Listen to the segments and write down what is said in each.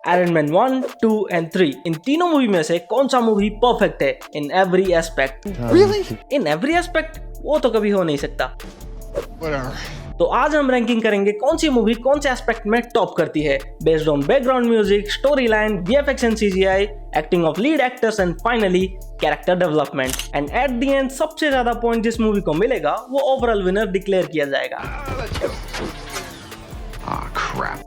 Iron Man 1, 2 and 3 इन तीनों movie में से कौन सा मूवी परफेक्ट है in every aspect? In every aspect? वो तो कभी हो नहीं सकता। तो आज हम रैंकिंग करेंगे कौन सी मूवी कौन से एस्पेक्ट में टॉप करती है based on background music, story line, VFX and CGI, acting of lead actors and finally character development. And at the end सबसे ज्यादा पॉइंट जिस मूवी को मिलेगा वो ओवरऑल विनर डिक्लेयर किया जाएगा।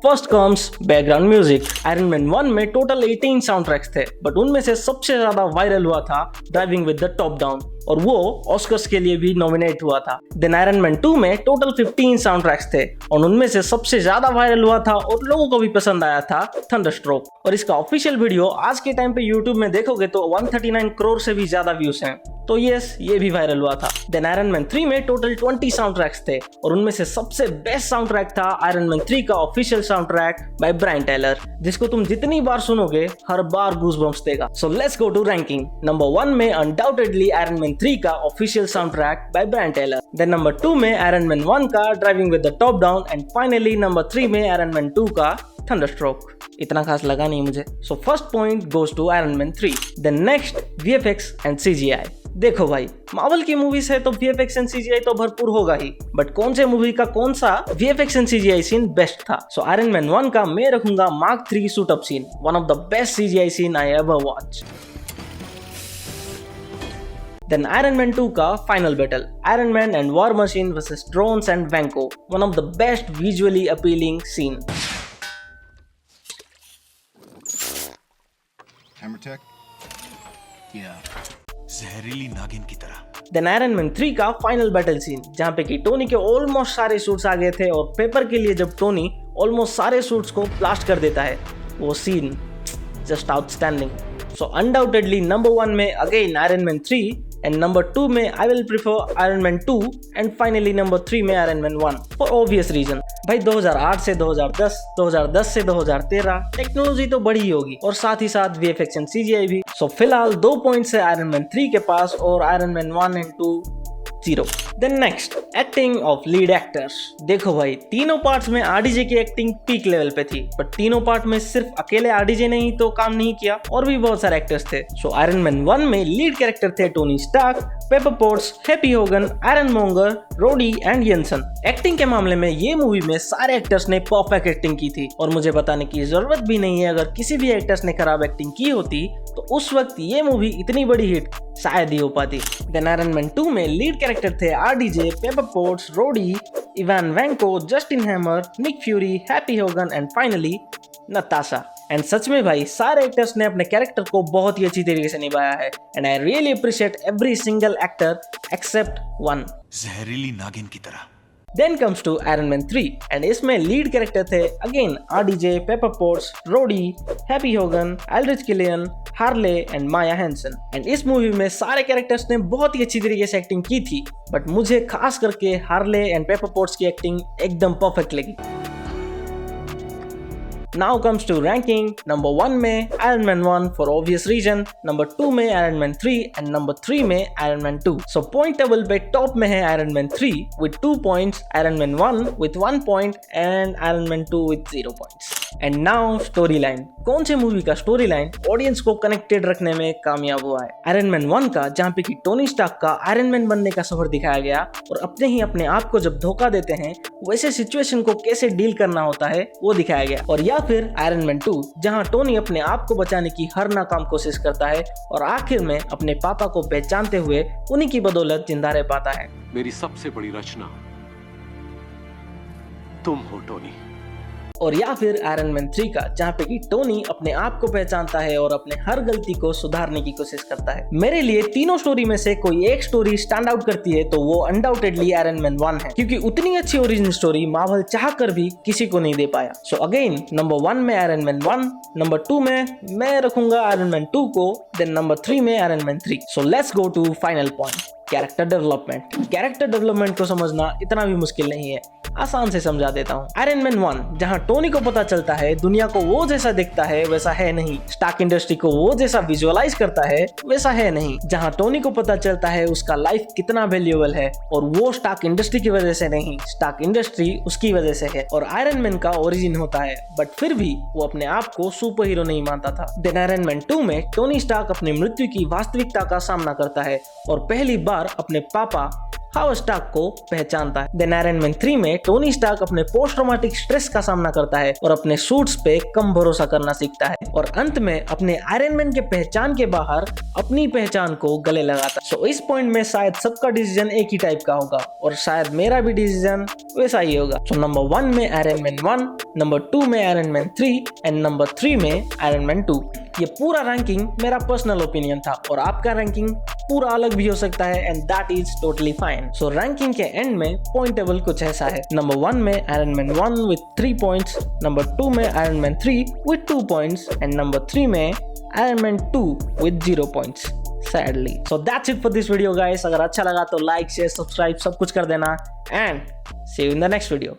First comes background music. Iron Man 1 में total 18 sound tracks थे, बट उनमें से सबसे ज्यादा वायरल हुआ था driving with the top down, और वो ऑस्कर्स के लिए भी नॉमिनेट हुआ था। देन आयरन मैन 2 में टोटल 15 साउंड ट्रैक्स थे, और उनमें से सबसे ज्यादा वायरल हुआ था और लोगों को भी पसंद आया था थंडरस्ट्रोक, और इसका ऑफिशियल वीडियो आज के टाइम पे यूट्यूब में देखोगे तो 139 करोड़ से भी ज्यादा व्यूज हैं, तो यस ये भी वायरल हुआ था। देन आयरन मैन 3 में टोटल 20 साउंड ट्रैक्स थे, और उनमें से सबसे बेस्ट साउंड ट्रैक था आयरन मैन 3 का official sound track by Brian Taylor, जिसको तुम जितनी बार सुनोगे हर बार गूज़बम्प्स देगा। So let's go to ranking. Number 1 में अनडाउटेडली आयरन मैन 3 का official sound track by Brian Taylor. Then number 2 में आयरन मैन 1 का driving with the top down, and finally number 3 में आयरन मैन 2 का थंडरस्ट्रोक। इतना खास लगा नहीं मुझे, so first point goes to Iron Man 3। Then next VFX and CGI. देखो भाई, मार्वल की मूवीज है तो वीएफएक्स एंड सीजीआई तो भरपूर होगा ही, बट कौन से मूवी का कौन सा VFX and CGI scene best था? सो आयरन मैन 1 का मैं रखूंगा Mark 3 suit up scene, one of the best CGI scene I ever watch. Then Iron Man 2 का final battle, Iron Man and War Machine versus drones and Vanko, one of the best visually appealing scene. जहरीली नागिन की तरह। Then Iron Man 3 का final battle scene, जहां पे कि Tony के ऑलमोस्ट सारे सूट्स आ गए थे, और पेपर के लिए जब टोनी ऑलमोस्ट सारे सूट्स को ब्लास्ट कर देता है, वो scene just outstanding. So undoubtedly number 1 में again Iron Man 3, and number 2 में I will prefer Iron Man 2, and finally number 3 में Iron Man 1 for obvious reason. भाई 2008 से 2010, 2010 से 2013 टेक्नोलॉजी तो बढ़ी होगी, और साथ ही साथ वीएफएक्स एंड सीजीआई भी। सो फिलहाल 2 पॉइंट्स है आयरन मैन 3 के पास, और Iron Man 1 and 2 0। Then next acting of lead actors. देखो भाई, तीनों पार्ट्स में आरडीजे की एक्टिंग पीक लेवल पे थी, बट तीनों पार्ट में सिर्फ अकेले आरडीजे ने ही तो काम नहीं किया, और भी बहुत सारे एक्टर्स थे। सो आयरन मैन 1 में लीड कैरेक्टर थे Tony Stark, Pepper Potts, Happy Hogan, Iron Monger, Rhodey and Yinsen. Acting के मामले में ये मूवी में सारे एक्टर्स ने परफेक्ट एक्टिंग की थी, और मुझे बताने की जरूरत भी नहीं है, अगर किसी भी एक्टर्स ने खराब एक्टिंग की होती तो उस वक्त ये मूवी इतनी बड़ी हिट शायद ही हो पाती। देन आयरन मैन 2 में लीड कैरेक्टर थे RDJ, Pepper Potts, Rhodey, Ivan Vanko, Justin Hammer, Nick Fury, Happy Hogan, and finally Natasha. And सच में भाई सारे एक्टर्स ने अपने कैरेक्टर को बहुत ही अच्छी तरीके से निभाया है, and I really appreciate every single actor except one. जहरीली नागिन की तरह। Then comes to Iron Man 3, and इसमें लीड कैरेक्टर थे again RDJ, Pepper Potts, Rhodey, Happy Hogan, Aldrich Killian, Harley and Maya Hansen. And इस movie में सारे characters ने बहुत ही अच्छी तरीके से एक्टिंग की थी, बट मुझे खास करके हार्ले एंड पेपर पोट्स की एक्टिंग एकदम परफेक्ट लगी। Now comes to ranking. Number 1 में Iron Man 1 for obvious reason, number 2 में Iron Man 3, and number 3 में Iron Man 2. So point table पे टॉप में है Iron Man 3 with 2 points, Iron Man 1 with 1 point, and Iron Man 2 with 0 points. And now story line. कौन से movie का story line audience को connected रखने में कामयाब हुआ है? आयरन मैन 1 का, जहाँ पे कि टोनी स्टार्क का आयरन मैन बनने का सफर दिखाया गया, और अपने आप को जब धोखा देते हैं वैसे सिचुएशन को कैसे डील करना होता है वो दिखाया गया। और या फिर आयरन मैन 2, जहाँ टोनी अपने आप को बचाने की हर नाकाम कोशिश करता है, और आखिर में अपने पापा को पहचानते हुए उन्हीं की बदौलत जिंदा रह पाता है। मेरी सबसे बड़ी रचना तुम हो टोनी। और या फिर आयरन मैन 3 का, जहाँ पे कि टोनी अपने आप को पहचानता है और अपने हर गलती को सुधारने की कोशिश करता है। मेरे लिए तीनों स्टोरी में से कोई एक स्टोरी स्टैंड आउट करती है तो वो अनडाउटेडली आयरन मैन 1 है, क्योंकि उतनी अच्छी ओरिजिनल स्टोरी मार्वल चाह कर भी किसी को नहीं दे पाया। सो अगेन नंबर 1 में आयरन मैन 1, नंबर 2 में मैं रखूंगा आयरन मैन 2 को, देन नंबर 3 में Iron Man 3। So let's go to final point. Character development को समझना इतना भी मुश्किल नहीं है, आसान से समझा देता हूँ। आयरन मैन 1 जहाँ टोनी को पता चलता है दुनिया को वो जैसा दिखता है वैसा है नहीं, स्टार्क इंडस्ट्री को वो जैसा विजुअलाइज करता है वैसा है नहीं, जहाँ टोनी को पता चलता है उसका लाइफ कितना वैल्यूएबल है और वो स्टार्क इंडस्ट्री की वजह से नहीं, स्टार्क इंडस्ट्री उसकी वजह से है। और आयरन मैन का ओरिजिन होता है बट फिर भी वो अपने आप को सुपर हीरो नहीं मानता था। देन आयरन मैन 2 में टोनी स्टार्क अपनी मृत्यु की वास्तविकता का सामना करता है और पहली बार अपने पापा हावर्ड स्टार्क को पहचानता है। देन आयरन मैन 3 में टोनी स्टार्क अपने पोस्ट ट्रॉमेटिक स्ट्रेस का सामना करता है और अपने सूट्स पे कम भरोसा करना सीखता है और अंत में अपने आयरन मैन के पहचान के बाहर अपनी पहचान को गले लगाता है। सो इस पॉइंट में शायद सबका डिसीजन एक ही टाइप का होगा और शायद मेरा भी डिसीजन वैसा ही होगा। सो नंबर 1 में आयरन मैन 1, नंबर 2 में आयरन मैन 3 एंड नंबर 3 में आयरन मैन 2। ये पूरा रैंकिंग मेरा पर्सनल ओपिनियन था और आपका रैंकिंग पूरा अलग भी हो सकता है and that is totally fine. So ranking के एंड में पॉइंट टेबल कुछ ऐसा है। नंबर 1 में Iron Man 1 with 3 points, number 2 में Iron Man 3 with 2 points and number 3 में Iron Man 2 with 0 points sadly. So that's it for this video guys. अगर अच्छा लगा तो लाइक शेयर सब्सक्राइब सब कुछ कर देना and see you in the next video.